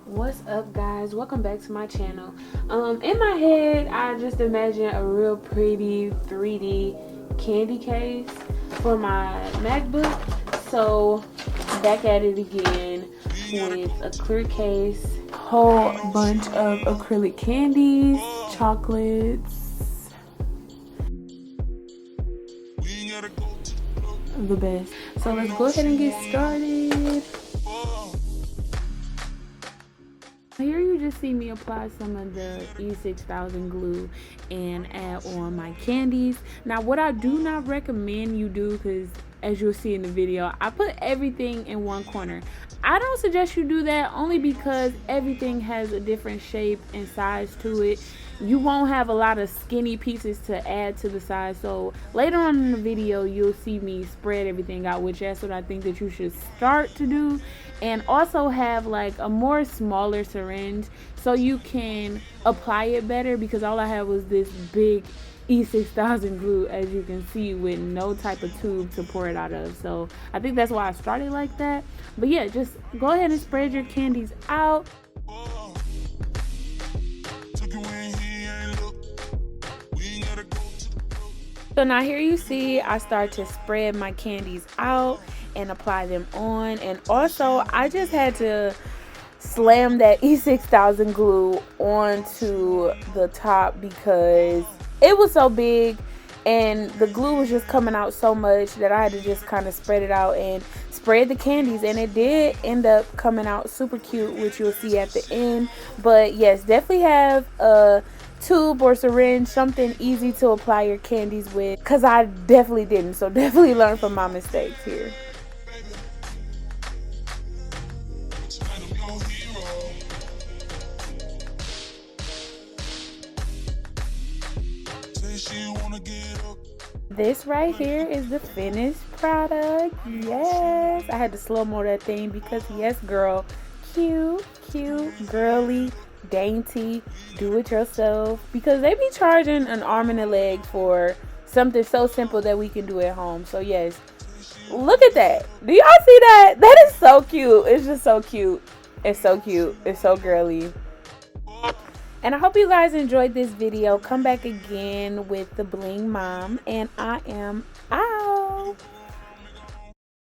What's up, guys? Welcome back to my channel. In my head I just imagine a real pretty 3D candy case for my MacBook, so back at it again with a clear case, whole bunch of acrylic candies, chocolates, the best. So let's go ahead and get started. Here you just see me apply some of the E6000 glue and add on my candies. Now what I do not recommend you do, because as you'll see in the video, I put everything in one corner. I don't suggest you do that, only because everything has a different shape and size to it. You won't have a lot of skinny pieces to add to the size. So later on in the video you'll see me spread everything out, which that's what I think that you should start to do, and also have like a more smaller syringe so you can apply it better, because all I had was this big E6000 glue, as you can see, with no type of tube to pour it out of. So I think that's why I started like that. But yeah, just go ahead and spread your candies out. So now here you see I start to spread my candies out and apply them on, and also I just had to slam that E6000 glue onto the top because it was so big and the glue was just coming out so much that I had to just kind of spread it out and spread the candies, and it did end up coming out super cute, which you'll see at the end. But yes, definitely have a tube or syringe, something easy to apply your candies with, because I definitely didn't. So definitely learn from my mistakes here. This right here is the finished product. Yes, I had to slow-mo that thing because yes, girl, cute, girly, dainty, do it yourself, because they be charging an arm and a leg for something so simple that we can do at home. So yes, look at that. Do y'all see that? That is so cute. It's just so cute. It's so cute. It's so girly. And I hope you guys enjoyed this video. Come back again with the Bling Mom, and I am out.